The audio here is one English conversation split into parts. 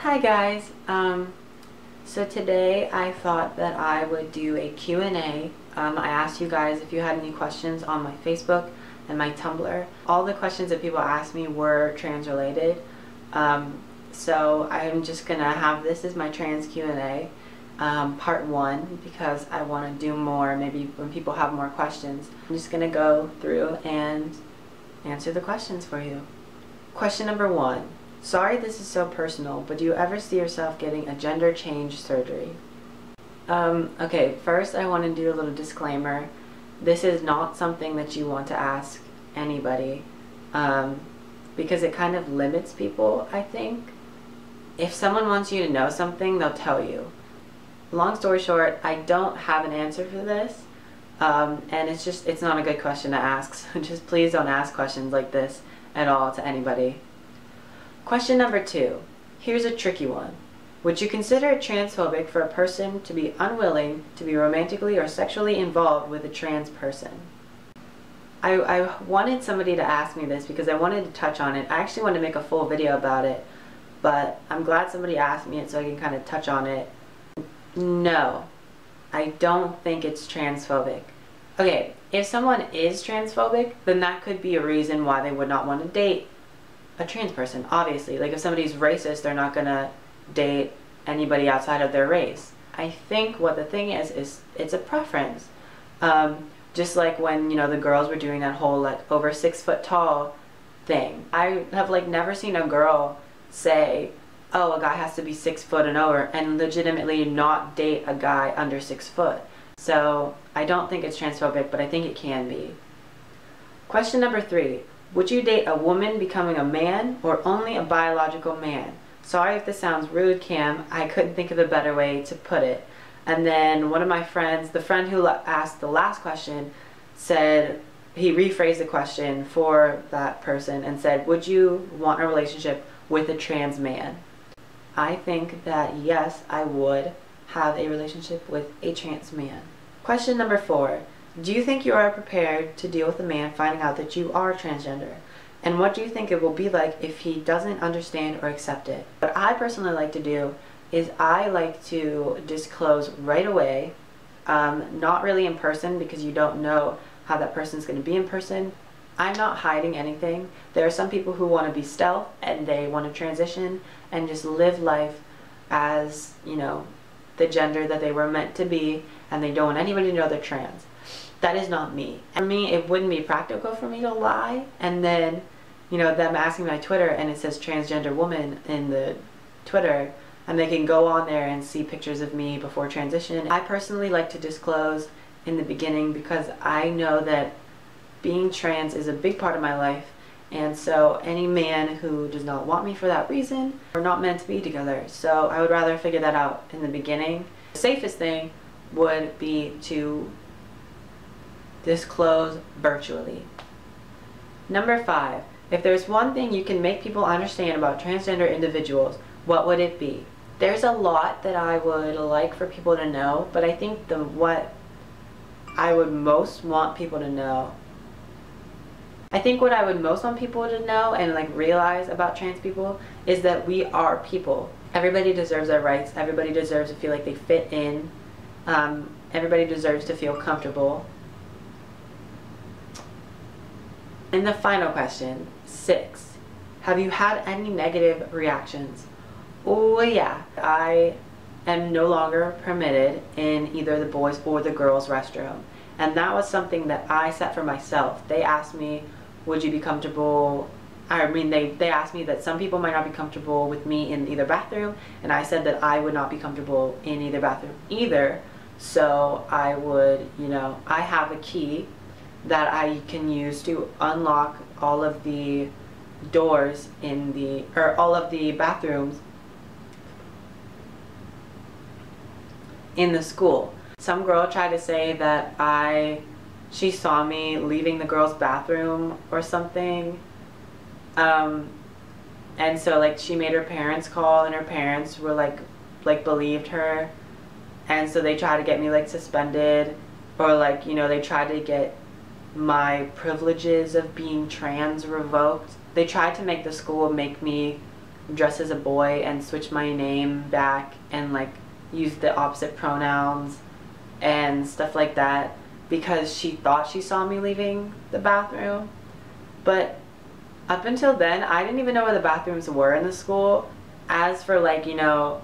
Hi guys, so today I thought that I would do a Q&A. I asked you guys if you had any questions on my Facebook and my Tumblr. All the questions that people asked me were trans related, so I'm just gonna have this as my trans Q&A, part 1, because I want to do more maybe when people have more questions. I'm just gonna go through and answer the questions for you. Question number 1. Sorry this is so personal, but do you ever see yourself getting a gender change surgery? Okay, first I want to do a little disclaimer. This is not something that you want to ask anybody, because it kind of limits people, I think. If someone wants you to know something, they'll tell you. Long story short, I don't have an answer for this, and it's not a good question to ask, so just please don't ask questions like this at all to anybody. Question number 2. Here's a tricky one. Would you consider it transphobic for a person to be unwilling to be romantically or sexually involved with a trans person? I wanted somebody to ask me this because I wanted to touch on it. I actually wanted to make a full video about it, but I'm glad somebody asked me it so I can kind of touch on it. No, I don't think it's transphobic. Okay, if someone is transphobic, then that could be a reason why they would not want to date a trans person, obviously. Like if somebody's racist, they're not gonna date anybody outside of their race. I think what the thing is it's a preference. Just like when, the girls were doing that whole like over 6 foot tall thing. I have like never seen a girl say, oh, a guy has to be 6 foot and over, and legitimately not date a guy under 6 foot. So I don't think it's transphobic, but I think it can be. Question number 3. Would you date a woman becoming a man or only a biological man? Sorry if this sounds rude, Cam. I couldn't think of a better way to put it. And then one of my friends, the friend who asked the last question, said, he rephrased the question for that person and said, would you want a relationship with a trans man? I think that yes, I would have a relationship with a trans man. Question number 4. Do you think you are prepared to deal with a man finding out that you are transgender? And what do you think it will be like if he doesn't understand or accept it? What I personally like to do is I like to disclose right away, not really in person because you don't know how that person's going to be in person. I'm not hiding anything. There are some people who want to be stealth and they want to transition and just live life as, the gender that they were meant to be, and they don't want anybody to know they're trans. That is not me. For me, it wouldn't be practical for me to lie and then, them asking my Twitter and it says transgender woman in the Twitter, and they can go on there and see pictures of me before transition. I personally like to disclose in the beginning because I know that being trans is a big part of my life, and so any man who does not want me for that reason, we're not meant to be together. So I would rather figure that out in the beginning. The safest thing would be to disclose virtually. Number 5. If there's one thing you can make people understand about transgender individuals, what would it be? There's a lot that I would like for people to know, but I think what I would most want people to know, and like realize about trans people is that we are people. Everybody deserves their rights. Everybody deserves to feel like they fit in. Everybody deserves to feel comfortable. And the final question, 6. Have you had any negative reactions? Oh yeah, I am no longer permitted in either the boys or the girls restroom. And that was something that I set for myself. They asked me, would you be comfortable? They asked me that some people might not be comfortable with me in either bathroom, and I said that I would not be comfortable in either bathroom either. So I would, I have a key that I can use to unlock all of the doors all of the bathrooms in the school. Some girl tried to say that she saw me leaving the girls' bathroom or something. And so like she made her parents call, and her parents were like believed her. And so they tried to get me like suspended, or they tried to get my privileges of being trans revoked. They tried to make the school make me dress as a boy and switch my name back and like use the opposite pronouns and stuff like that because she thought she saw me leaving the bathroom. But up until then, I didn't even know where the bathrooms were in the school. As for like, you know,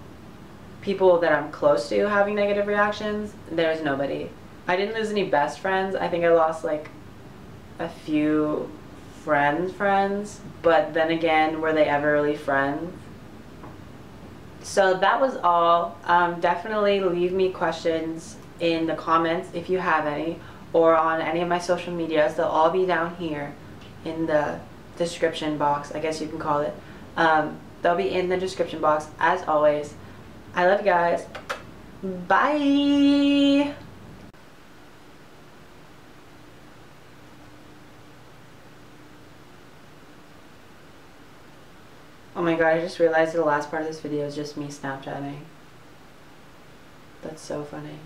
people that I'm close to having negative reactions, there's nobody. I didn't lose any best friends. I think I lost like a few friends, but then again, were they ever really friends? So that was all. Definitely leave me questions in the comments if you have any, or on any of my social medias. They'll all be down here in the description box, I guess you can call it. They'll be in the description box as always. I love you guys. Bye. Oh my god, I just realized the last part of this video is just me Snapchatting. That's so funny.